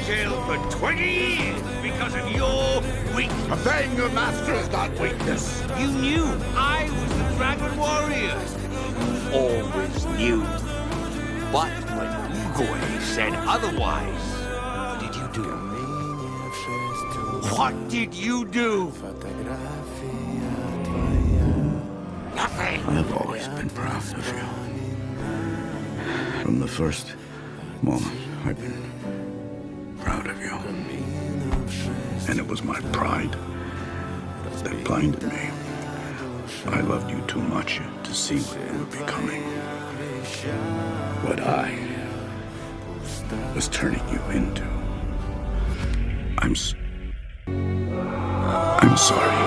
jail for 20 years because of your weakness. Obeying your master is not weakness. You knew I was the Dragon Warrior. You always knew. But when Oogway said otherwise, what did you do? What did you do? Nothing. I've always been proud of you. From the first moment, I've been proud of you. And it was my pride that blinded me. I loved you too much to see what you were becoming. What I was turning you into. I'm sorry.